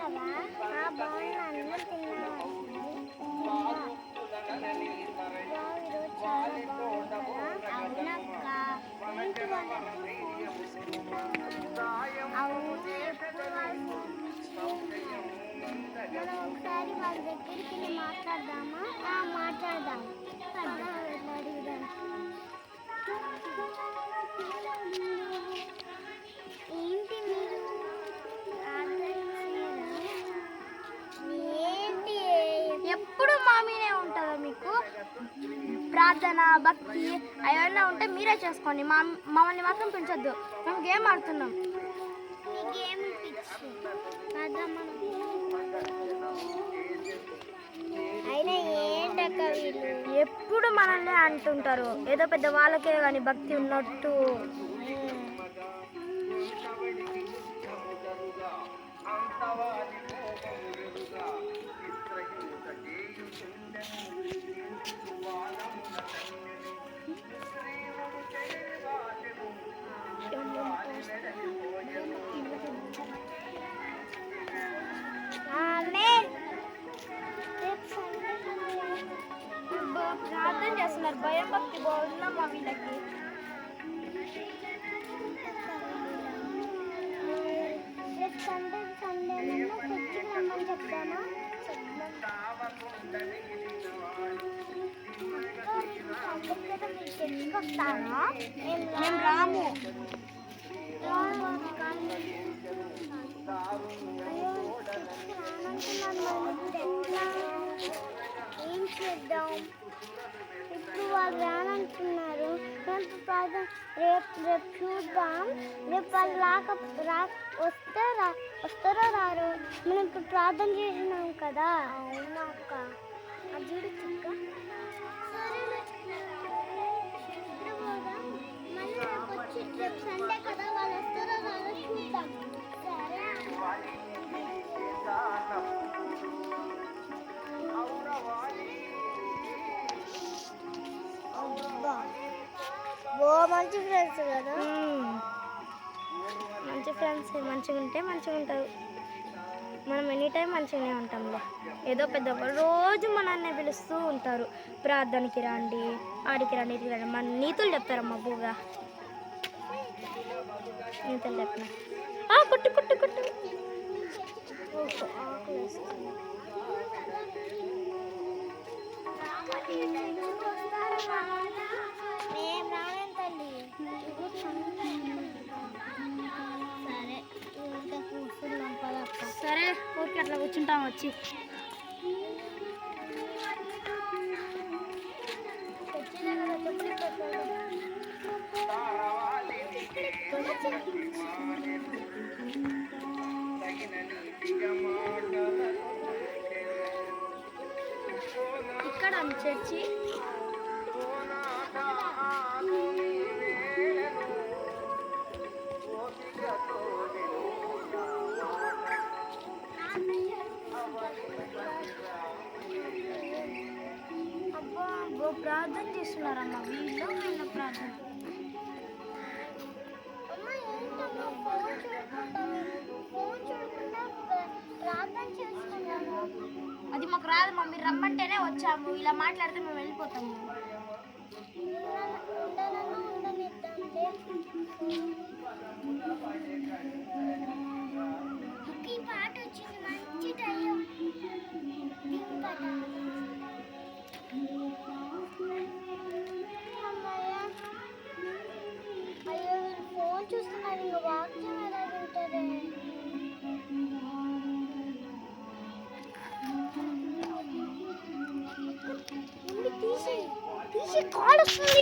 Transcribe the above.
మనం ఒకసారి వాళ్ళ దగ్గరికి మాట్లాడదామా? మాట్లాడదాం. ఏంటి మీరు ఏంటి ఎప్పుడు మామీనే ఉంటుందా మీకు? ప్రార్థన భక్తి అవన్నీ ఉంటే మీరే చేసుకోండి. మమ్మల్ని మాత్రం పెంచొద్దు. మేము గేమ్ ఆడుతున్నాం. అయినా ఏంటక్క వీళ్ళు ఎప్పుడు మనల్ని అంటుంటారు, ఏదో పెద్ద వాళ్ళకే కానీ భక్తి ఉన్నట్టు. ప్రార్థన చేస్తున్నారు. భయం భక్తి బాగుందమ్మా వీళ్ళకి. సండే రమ్మని చెప్తామా? తెచ్చుకొస్తాను. మేము రాము. ఏం చేద్దాం? ఇప్పుడు వాళ్ళు రానంటున్నారు. రేపు చూద్దాం. రేపు వాళ్ళు వస్తారో రారు. మనం ఇప్పుడు ప్రార్థన చేసినాం కదా. అవునా అక్క? అది చుక్క మళ్ళీ రేపు సండే కదా, వాళ్ళు వస్తారో రారో చూద్దాం. సరే మంచి ఫ్రెండ్స్ కదా. మంచి ఫ్రెండ్స్ మంచిగా ఉంటే మంచిగా ఉంటారు. మనం ఎనీ టైం మంచిగానే ఉంటాంలో. ఏదో పెద్ద రోజు మనల్ని పిలుస్తూ ఉంటారు, ప్రార్థనకి రండి, ఆడికి రండి, ఇటుకి రండి. మన నీతులు చెప్తారమ్మా బూగా. నీతులు చెప్పిన కొట్టు కొట్టు కొట్టు. సరే ఊరికి అట్లా కూర్చుంటాం వచ్చి. ఇక్కడ చర్చి అబ్బా ప్రార్థన చేస్తున్నారమ్మా వీళ్ళు. వీళ్ళ ప్రార్థన అది మాకు రాదమ్మా. మీరు రమ్మంటేనే వచ్చాము. ఇలా మాట్లాడితే మేము వెళ్ళిపోతాము. ఈ పాట వచ్చింది మంచి టైం. అయ్యో వీళ్ళు ఫోన్ చూస్తున్నారు. ఇంకా వాక్యం ఎలా వింటారే? తీసి కాల్ వస్తుంది.